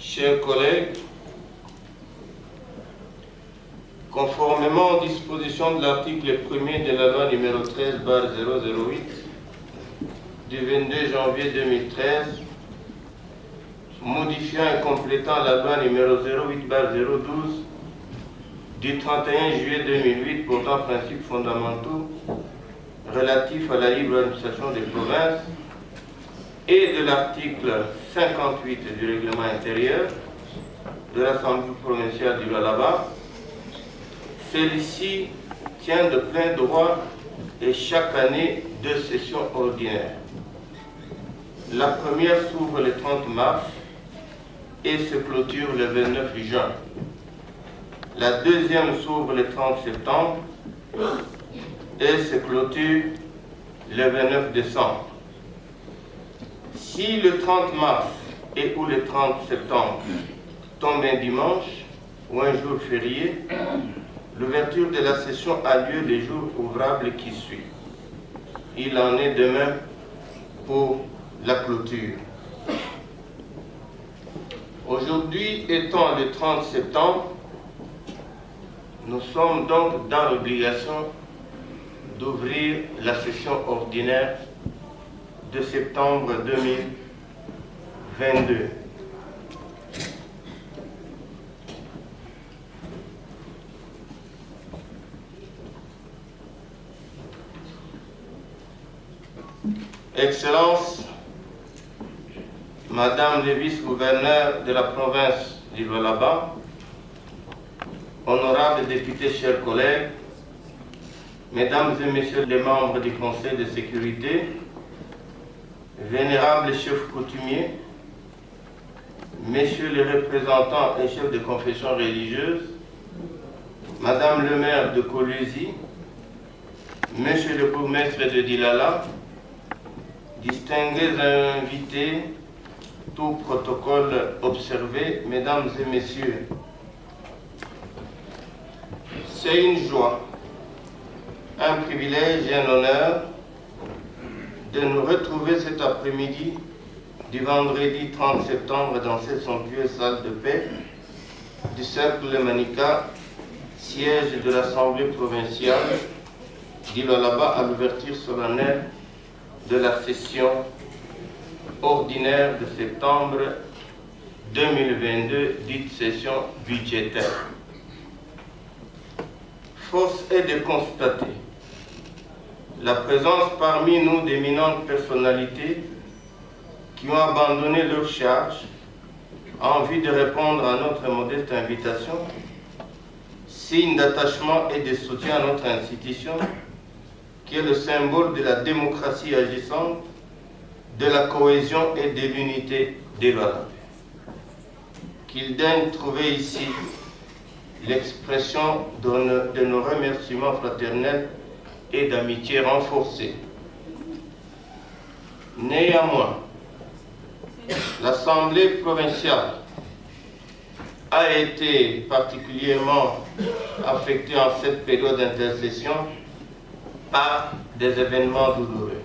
Chers collègues, conformément aux dispositions de l'article 1er de la loi numéro 13/008 du 22 janvier 2013, modifiant et complétant la loi numéro 08/012 du 31 juillet 2008 portant principes fondamentaux relatifs à la libre administration des provinces et de l'article 58 du règlement intérieur de l'Assemblée provinciale du Lualaba, celle-ci tient de plein droit et chaque année 2 sessions ordinaires. La première s'ouvre le 30 mars et se clôture le 29 juin. La deuxième s'ouvre le 30 septembre et se clôture le 29 décembre. Si le 30 mars et ou le 30 septembre tombe un dimanche ou un jour férié, l'ouverture de la session a lieu les jours ouvrables qui suivent. Il en est de même pour la clôture. Aujourd'hui, étant le 30 septembre, nous sommes donc dans l'obligation d'ouvrir la session ordinaire de septembre 2022. Excellences, Madame le vice-gouverneur de la province du Lualaba, honorables députés, chers collègues, Mesdames et Messieurs les membres du Conseil de sécurité, vénérables chefs coutumiers, Messieurs les représentants et chefs de confession religieuse, Madame le maire de Coluzi, Monsieur le bourgmestre de Dilala, distingués invités, tout protocole observé, Mesdames et Messieurs, c'est une joie, un privilège et un honneur de nous retrouver cet après-midi du vendredi 30 septembre dans cette somptueuse salle de paix du Cercle Manica, siège de l'Assemblée provinciale du Lualaba, à l'ouverture solennelle de la session ordinaire de septembre 2022, dite session budgétaire. Force est de constater la présence parmi nous d'éminentes personnalités qui ont abandonné leurs charges en vue de répondre à notre modeste invitation, signe d'attachement et de soutien à notre institution, qui est le symbole de la démocratie agissante, de la cohésion et de l'unité des Lualabais. Qu'ils daignent trouver ici l'expression de nos remerciements fraternels et d'amitié renforcée. Néanmoins, l'Assemblée provinciale a été particulièrement affectée en cette période d'intercession par des événements douloureux.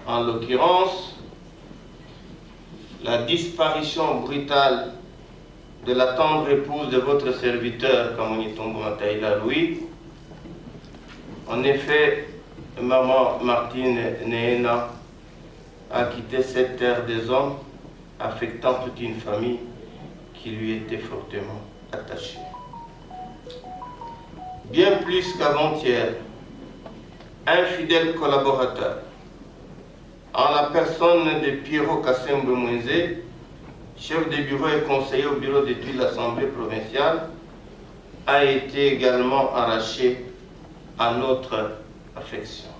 En l'occurrence, la disparition brutale de la tendre épouse de votre serviteur, Kamunitombo Mataïla Louis. En effet, maman Martine Néena a quitté cette terre des hommes, affectant toute une famille qui lui était fortement attachée. Bien plus qu'avant-hier, un fidèle collaborateur, en la personne de Pierrot Kassembe Mouenzé, chef de bureau et conseiller au bureau d'études de l'Assemblée provinciale, a été également arraché à notre affection.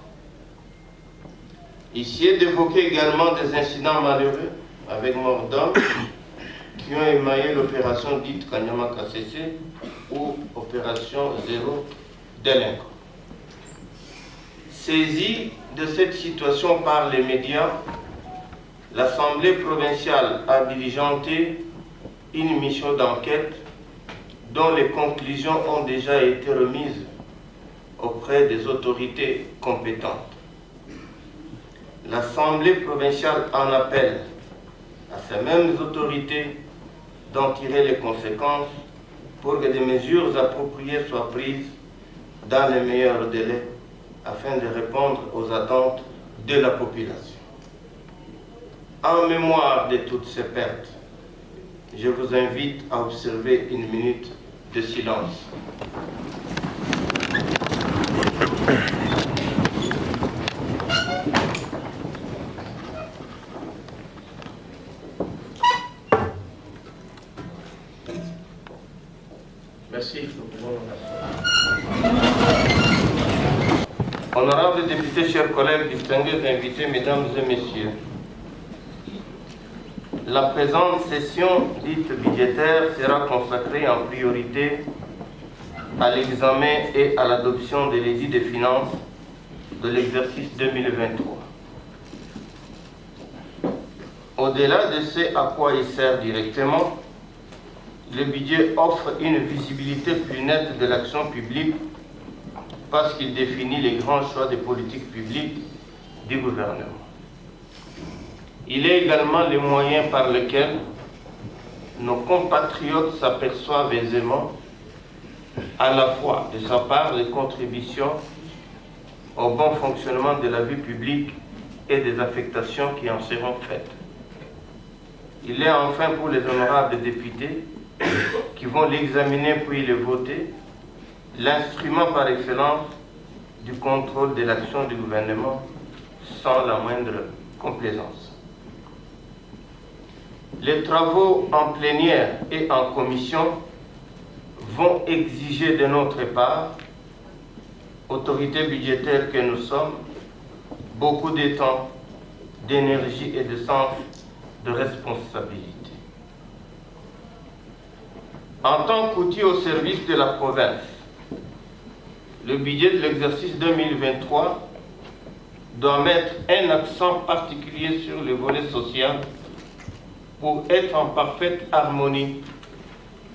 Ici est d'évoquer également des incidents malheureux avec mort d'homme qui ont émaillé l'opération dite Kanyama Kassese ou opération Zéro Délinquant. Saisie de cette situation par les médias, l'Assemblée provinciale a diligenté une mission d'enquête dont les conclusions ont déjà été remises auprès des autorités compétentes. L'Assemblée provinciale en appelle à ces mêmes autorités d'en tirer les conséquences pour que des mesures appropriées soient prises dans les meilleurs délais afin de répondre aux attentes de la population. En mémoire de toutes ces pertes, je vous invite à observer une minute de silence. Merci. Honorables députés, chers collègues, distingués invités, mesdames et messieurs, la présente session dite budgétaire sera consacrée en priorité à l'examen et à l'adoption de l'édit des finances de l'exercice 2023. Au-delà de ce à quoi il sert directement, le budget offre une visibilité plus nette de l'action publique parce qu'il définit les grands choix de politique publique du gouvernement. Il est également le moyen par lequel nos compatriotes s'aperçoivent aisément à la fois de sa part les contributions au bon fonctionnement de la vie publique et des affectations qui en seront faites. Il est enfin pour les honorables députés qui vont l'examiner puis le voter, l'instrument par excellence du contrôle de l'action du gouvernement sans la moindre complaisance. Les travaux en plénière et en commission vont exiger de notre part, autorité budgétaire que nous sommes, beaucoup de temps, d'énergie et de sens de responsabilité. En tant qu'outil au service de la province, le budget de l'exercice 2023 doit mettre un accent particulier sur le volet social pour être en parfaite harmonie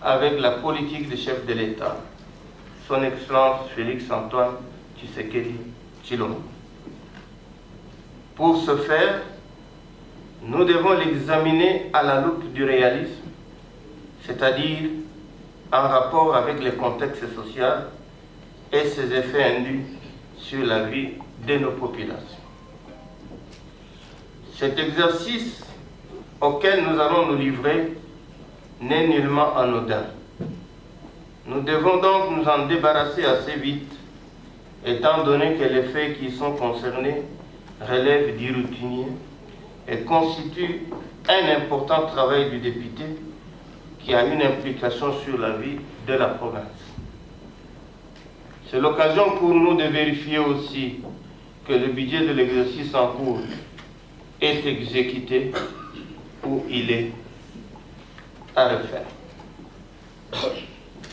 avec la politique du chef de l'État, son Excellence Félix-Antoine Tshisekedi Tshilombo. Pour ce faire, nous devons l'examiner à la loupe du réalisme, c'est-à-dire en rapport avec le contexte social et ses effets induits sur la vie de nos populations. Cet exercice auquel nous allons nous livrer n'est nullement anodin. Nous devons donc nous en débarrasser assez vite, étant donné que les faits qui sont concernés relèvent du routinier et constituent un important travail du député qui a une implication sur la vie de la province. C'est l'occasion pour nous de vérifier aussi que le budget de l'exercice en cours est exécuté ou il est à refaire.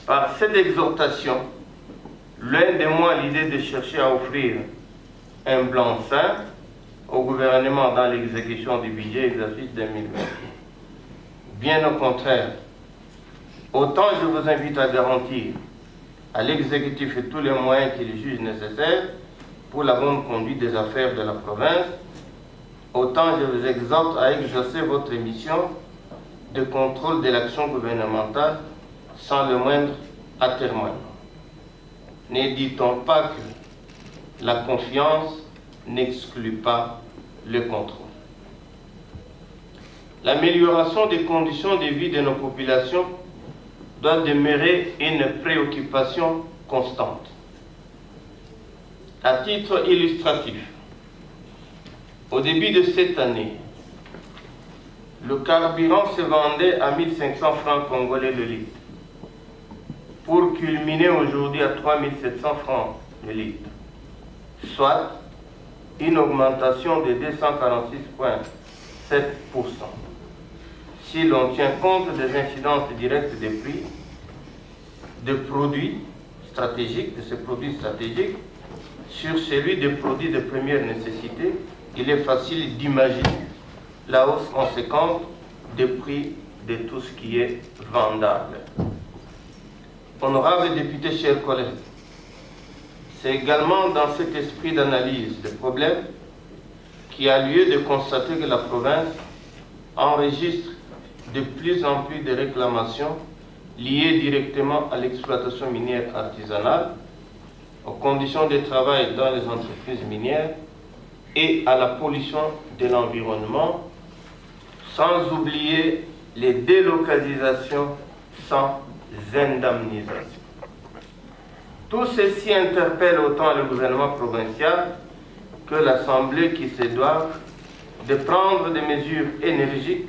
Par cette exhortation, loin de moi l'idée de chercher à offrir un blanc-seing au gouvernement dans l'exécution du budget exercice 2020. Bien au contraire, autant je vous invite à garantir à l'exécutif tous les moyens qu'il juge nécessaires pour la bonne conduite des affaires de la province, autant je vous exhorte à exercer votre mission de contrôle de l'action gouvernementale sans le moindre atermoiement. Ne dit-on pas que la confiance n'exclut pas le contrôle? L'amélioration des conditions de vie de nos populations doit demeurer une préoccupation constante. À titre illustratif, au début de cette année, le carburant se vendait à 1500 francs congolais le litre, pour culminer aujourd'hui à 3700 francs le litre, soit une augmentation de 246,7%. Si l'on tient compte des incidences directes des prix de produits stratégiques, de ces produits stratégiques, sur celui des produits de première nécessité, il est facile d'imaginer la hausse conséquente des prix de tout ce qui est vendable. Honorables députés, chers collègues, c'est également dans cet esprit d'analyse des problèmes qu'il y a lieu de constater que la province enregistre de plus en plus de réclamations liées directement à l'exploitation minière artisanale, aux conditions de travail dans les entreprises minières et à la pollution de l'environnement, sans oublier les délocalisations sans indemnisation. Tout ceci interpelle autant le gouvernement provincial que l'Assemblée qui se doit de prendre des mesures énergiques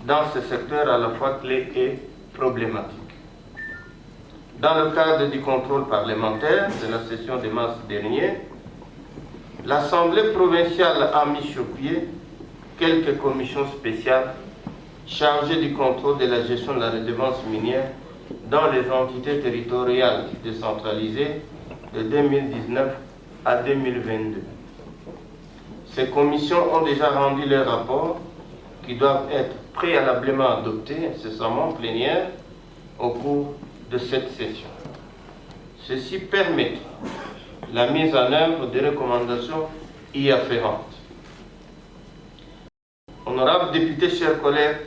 dans ce secteur à la fois clé et problématique. Dans le cadre du contrôle parlementaire de la session de mars dernier, l'Assemblée provinciale a mis sur pied quelques commissions spéciales chargées du contrôle de la gestion de la redevance minière dans les entités territoriales décentralisées de 2019 à 2022. Ces commissions ont déjà rendu leurs rapports qui doivent être préalablement adoptés incessamment en plénière au cours de cette session. Ceci permet la mise en œuvre des recommandations y afférentes. Honorables députés, chers collègues,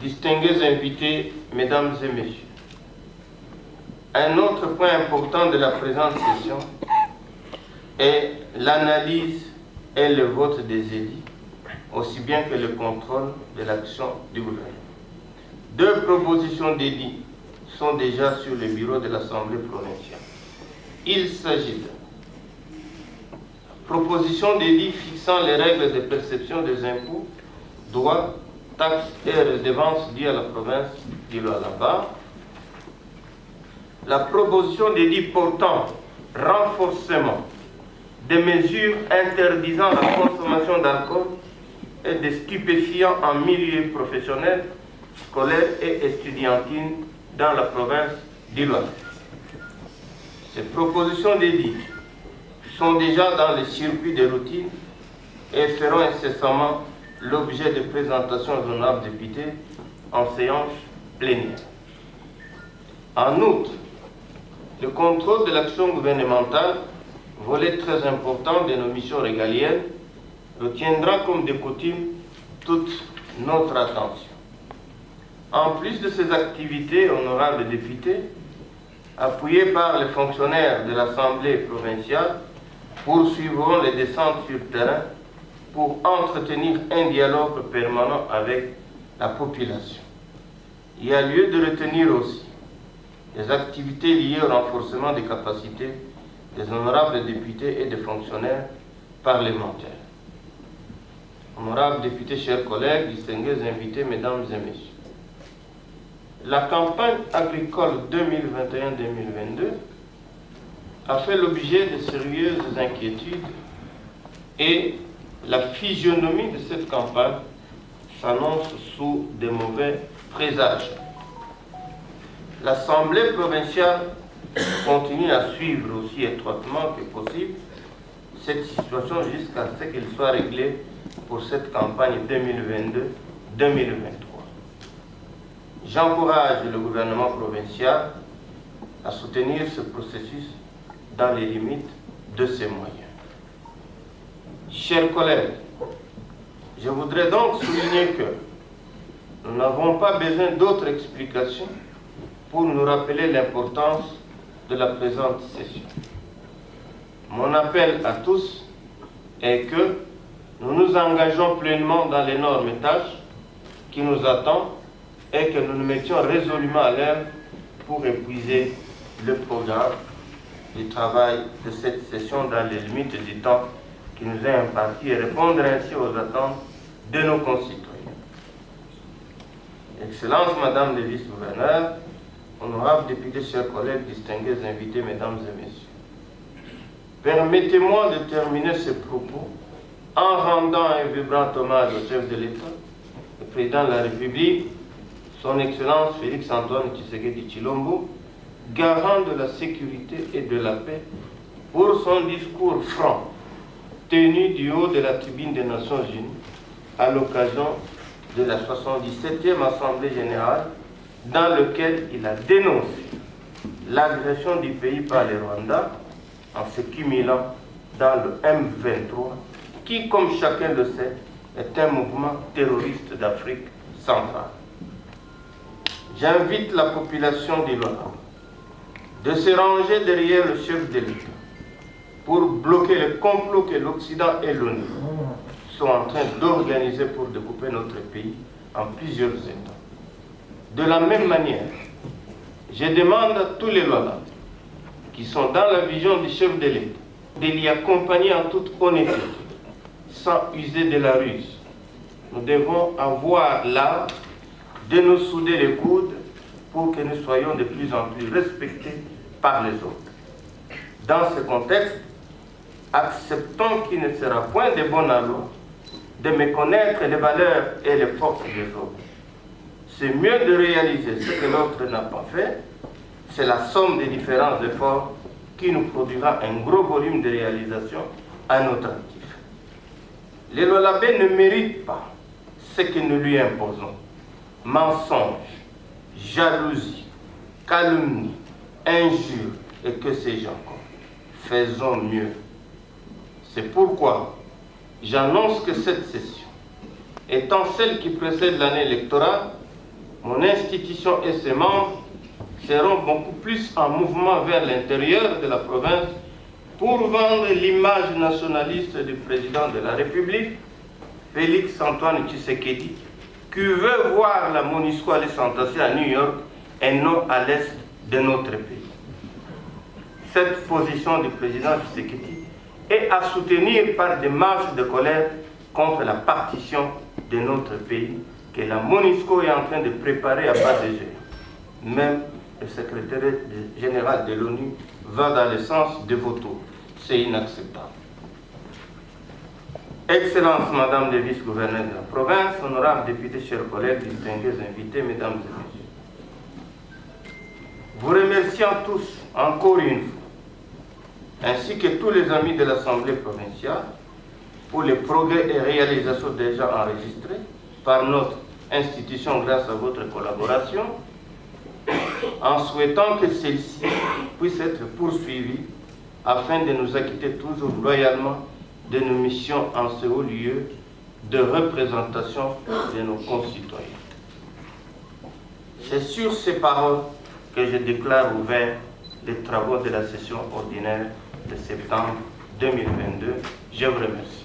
distingués invités, mesdames et messieurs, un autre point important de la présente session est l'analyse et le vote des édits, aussi bien que le contrôle de l'action du gouvernement. 2 propositions d'édits sont déjà sur le bureau de l'Assemblée provinciale. Il s'agit de proposition d'édit fixant les règles de perception des impôts, droits, taxes et redevances dues à la province du Lualaba. La proposition d'édit portant renforcement des mesures interdisant la consommation d'alcool et de stupéfiants en milieu professionnel, scolaire et estudiantine dans la province d'Iloire. Ces propositions d'édit sont déjà dans les circuits de routine et feront incessamment l'objet de présentations aux honorables députés en séance plénière. En outre, le contrôle de l'action gouvernementale, volet très important de nos missions régaliennes, retiendra comme de coutume toute notre attention. En plus de ces activités, honorables députés, appuyés par les fonctionnaires de l'Assemblée provinciale, poursuivront les descentes sur terrain pour entretenir un dialogue permanent avec la population. Il y a lieu de retenir aussi les activités liées au renforcement des capacités des honorables députés et des fonctionnaires parlementaires. Honorables députés, chers collègues, distingués invités, mesdames et messieurs, la campagne agricole 2021-2022 a fait l'objet de sérieuses inquiétudes et la physionomie de cette campagne s'annonce sous de mauvais présages. L'Assemblée provinciale continue à suivre aussi étroitement que possible cette situation jusqu'à ce qu'elle soit réglée pour cette campagne 2022-2023. J'encourage le gouvernement provincial à soutenir ce processus dans les limites de ses moyens. Chers collègues, je voudrais donc souligner que nous n'avons pas besoin d'autres explications pour nous rappeler l'importance de la présente session. Mon appel à tous est que nous nous engageons pleinement dans l'énorme tâche qui nous attend et que nous nous mettions résolument à l'œuvre pour épuiser le programme du travail de cette session dans les limites du temps qui nous est imparti et répondre ainsi aux attentes de nos concitoyens. Excellences, Madame le Vice-Gouverneur, honorables députés, chers collègues, distingués invités, mesdames et messieurs, permettez-moi de terminer ce propos en rendant un vibrant hommage au chef de l'État, le président de la République, son Excellence Félix-Antoine Tshisekedi Tshilombo, garant de la sécurité et de la paix, pour son discours franc, tenu du haut de la tribune des Nations Unies, à l'occasion de la 77e Assemblée Générale, dans lequel il a dénoncé l'agression du pays par le Rwanda en se cumulant dans le M23, qui, comme chacun le sait, est un mouvement terroriste d'Afrique centrale. j'invite la population d'Ilona de se ranger derrière le chef de l'État pour bloquer le complot que l'Occident et l'ONU sont en train d'organiser pour découper notre pays en plusieurs États. De la même manière, je demande à tous les Lolans qui sont dans la vision du chef de l'État de l'y accompagner en toute honnêteté, sans user de la ruse. Nous devons avoir l'art de nous souder les coudes pour que nous soyons de plus en plus respectés par les autres. Dans ce contexte, acceptons qu'il ne sera point de bon aloi de méconnaître les valeurs et les forces des autres. C'est mieux de réaliser ce que l'autre n'a pas fait. C'est la somme des différents efforts qui nous produira un gros volume de réalisation à notre actif. Le Lolabé ne mérite pas ce que nous lui imposons. Mensonges, jalousie, calomnie, injures et que sais-je encore. Faisons mieux. C'est pourquoi j'annonce que cette session, étant celle qui précède l'année électorale, mon institution et ses membres seront beaucoup plus en mouvement vers l'intérieur de la province pour vendre l'image nationaliste du président de la République, Félix Antoine Tshisekedi, qui veut voir la MONUSCO aller s'entasser à New York et non à l'est de notre pays. Cette position du président Tshisekedi est à soutenir par des marches de colère contre la partition de notre pays que la MONUSCO est en train de préparer à bas de jeu. Même le secrétaire général de l'ONU va dans le sens de vos tours. C'est inacceptable. Excellence, Madame le vice-gouverneur de la province, honorables députés, chers collègues, distingués invités, Mesdames et Messieurs. Vous remerciant tous encore une fois, ainsi que tous les amis de l'Assemblée provinciale, pour les progrès et réalisations déjà enregistrés par notre institution grâce à votre collaboration, en souhaitant que celle-ci puisse être poursuivie afin de nous acquitter toujours loyalement de nos missions en ce haut lieu de représentation de nos concitoyens. C'est sur ces paroles que je déclare ouvert les travaux de la session ordinaire de septembre 2022. Je vous remercie.